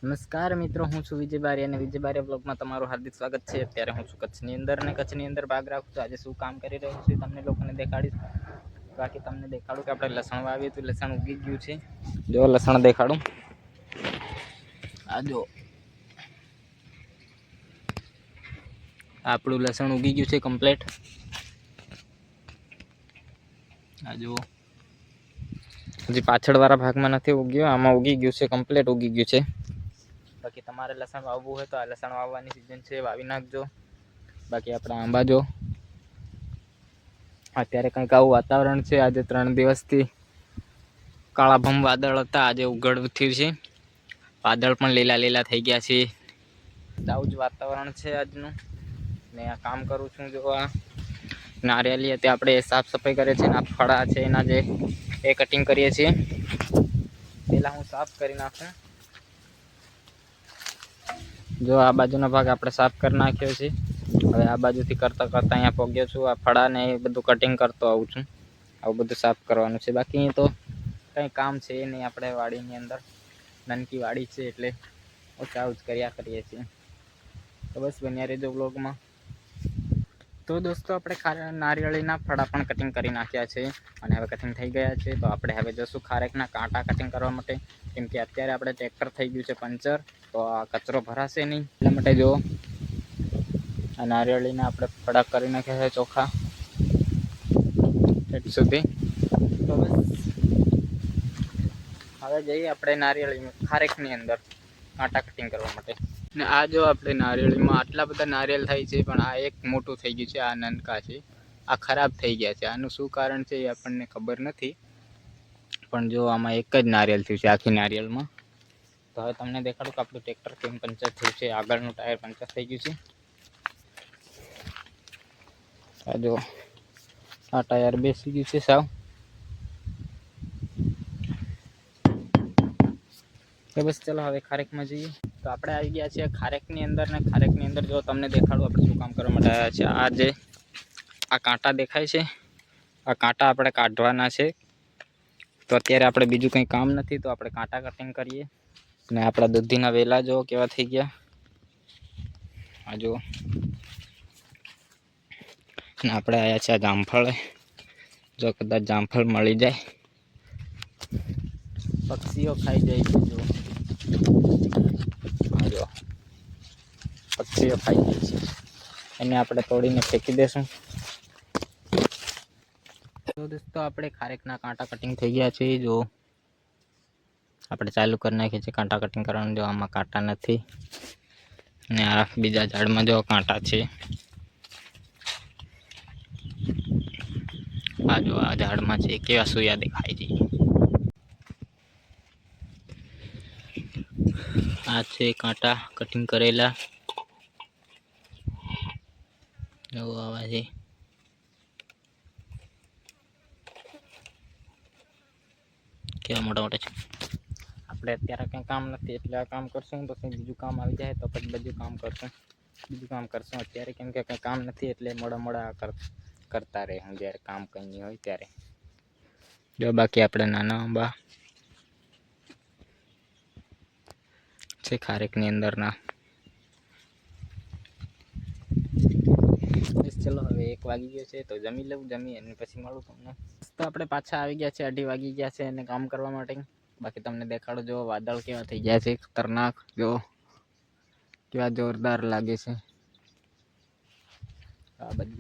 નમસ્કાર મિત્રો, હું છું વિજય બારિયા અને વિજય બારિયા બ્લોગમાં તમારું હાર્દિક સ્વાગત છે। અત્યારે હું છું કચ્છની અંદર અને કચ્છની અંદર ભાગ રાખું છું। આજે શું કામ કરી રહ્યું છે તમને લોકોને દેખાડીશ। બાકી તમને દેખાડું કે આપણે લસણ વાવીએ તો લસણ ઉગી ગયું છે। જો લસણ દેખાડું, આ જો આપણું લસણ ઉગી ગયું છે કમ્પ્લીટ। આ જો હજી પાછળવાળા ભાગમાં નથી ઉગ્યું, આમાં ઉગી ગયું છે, કમ્પ્લીટ ઉગી ગયું છે। બાકી તમારે લસણ વાવવું હોય તો આ લસણ વાવવાની સિઝન છે, વાવી નાખજો। બાકી આપણા આંબા જો અત્યારે કંઈક આવું વાતાવરણ છે। આજે 3 દિવસથી કાળાભમ વાદળ હતા, આજે ઉઘડ થયું છે। વાદળ પણ લીલા લીલા થઈ ગયા છે। આવું જ વાતાવરણ છે આજનું। ને આ કામ કરું છું, જો આ નારિયેળી હતી આપણે સાફ સફાઈ કરે છે, આ ફળા છે એના જે એ કટિંગ કરીએ છીએ। પેલા હું સાફ કરી નાખું। જો આ બાજુનો ભાગ આપણે સાફ કરી નાખ્યો છે। હવે આ બાજુથી કરતા કરતા અહીંયા પહોંચ્યો છું। આ ફળા ને એ બધું કટિંગ કરતો આવું છું। આવું બધું સાફ કરવાનું છે। બાકી તો કંઈ કામ છે નહીં, આપણે વાડીની અંદર નાનકી વાડી છે એટલે આવું જ કર્યા કરીએ છીએ। તો બસ બન્યા રહેજો બ્લોગમાં। તો દોસ્તો આપણે નારિયેળીના ફળા પણ કટિંગ કરી નાખ્યા છે અને હવે કટિંગ થઈ ગયા છે। તો આપણે હવે જશું ખારેકના કાંટા કટિંગ કરવા માટે, કેમ કે અત્યારે આપણે ટ્રેક્ટર થઈ ગયું છે પંચર, તો આ કચરો ભરાશે નહીં એટલા માટે જો આ નારિયેળીના આપણે ફળા કરી નાખ્યા છે ચોખા એટ સુધી। તો બસ હવે જઈએ આપણે નારિયેળી ખારેકની અંદર કાંટા કટિંગ કરવા માટે। ને આ જો આપણે નારિયેળીમાં આટલા બધા નારિયેળ થાય છે, પણ આ એક મોટું થઈ ગયું છે, આ નાનકા છે, આ ખરાબ થઈ ગયા છે। આનું શું કારણ છે એ આપણને ખબર નથી, પણ જો આમાં એક જ નારિયેળ થયું છે આખી નારિયેળમાં। તો હવે તમને દેખાડું કે આપણું ટ્રેક્ટર કેમ પંચર થયું છે। આગળનું ટાયર પંચર થઈ ગયું છે। આ જો આ ટાયર બેસી ગયું છે સાવ। તો બસ ચલો હવે ખારેકમાં જઈએ। તો આપણે આવી ગયા છીએ ખારેકની અંદર, ને ખારેકની અંદર જો તમને દેખાડું આપણે શું કામ કરવા માટે આવ્યા છે। આ જે આ કાંટા દેખાય છે, આ કાંટા આપણે કાઢવાના છે। તો અત્યારે આપણે બીજું કંઈ કામ નથી, તો આપણે કાંટા કટિંગ કરીએ। ને આપણા દૂધીના વેલા જો કેવા થઈ ગયા, આ જો ને આપણે આવ્યા છે આ જામફળ। જો કદાચ જામફળ મળી જાય, પક્ષીઓ ખાઈ જાય છે। જો આ જો પક્ષીઓ ખાઈ જાય છે, એને આપણે તોડીને ફેંકી દેશું। તો દોસ્તો આપણે ખારેકના કાંટા કટિંગ થઈ ગયા છે। જો આપણે ચાલુ કરી નાખીએ છીએ કાંટા કટિંગ કરવાનું। જો આમાં કાંટા નથી, ને આ બીજા ઝાડમાં જો કાંટા છે। આ જો આ ઝાડમાં છે, કેવા સોયા દેખાય છે। આ છે કાંટા કટિંગ કરેલા, એવું આવે છે। કેવા મોટા મોટા છે। આપણે અત્યારે કંઈ કામ નથી એટલે આ કામ કરશું, પછી બીજું કામ આવી જાય તો પછી બીજું કામ કરશું અત્યારે, કેમ કે કંઈ કામ નથી એટલે મોડા કરતા રહે હું જ્યારે કામ કંઈ નહીં હોય ત્યારે। જો બાકી આપણે નાના આંબા છે ખારેકની અંદરના। ચલો હવે 1 વાગી ગયો છે, તો જમી લઉં, જમી અને પછી મળું તમને। તો આપણે પાછા આવી ગયા છે, 2:30 વાગી ગયા છે અને કામ કરવા માટે। બાકી તમને દેખાડો, જો વાદળ કેવા થઈ ગયા છે ખતરનાક, જો કેવા જોરદાર લાગે છે। આ બધું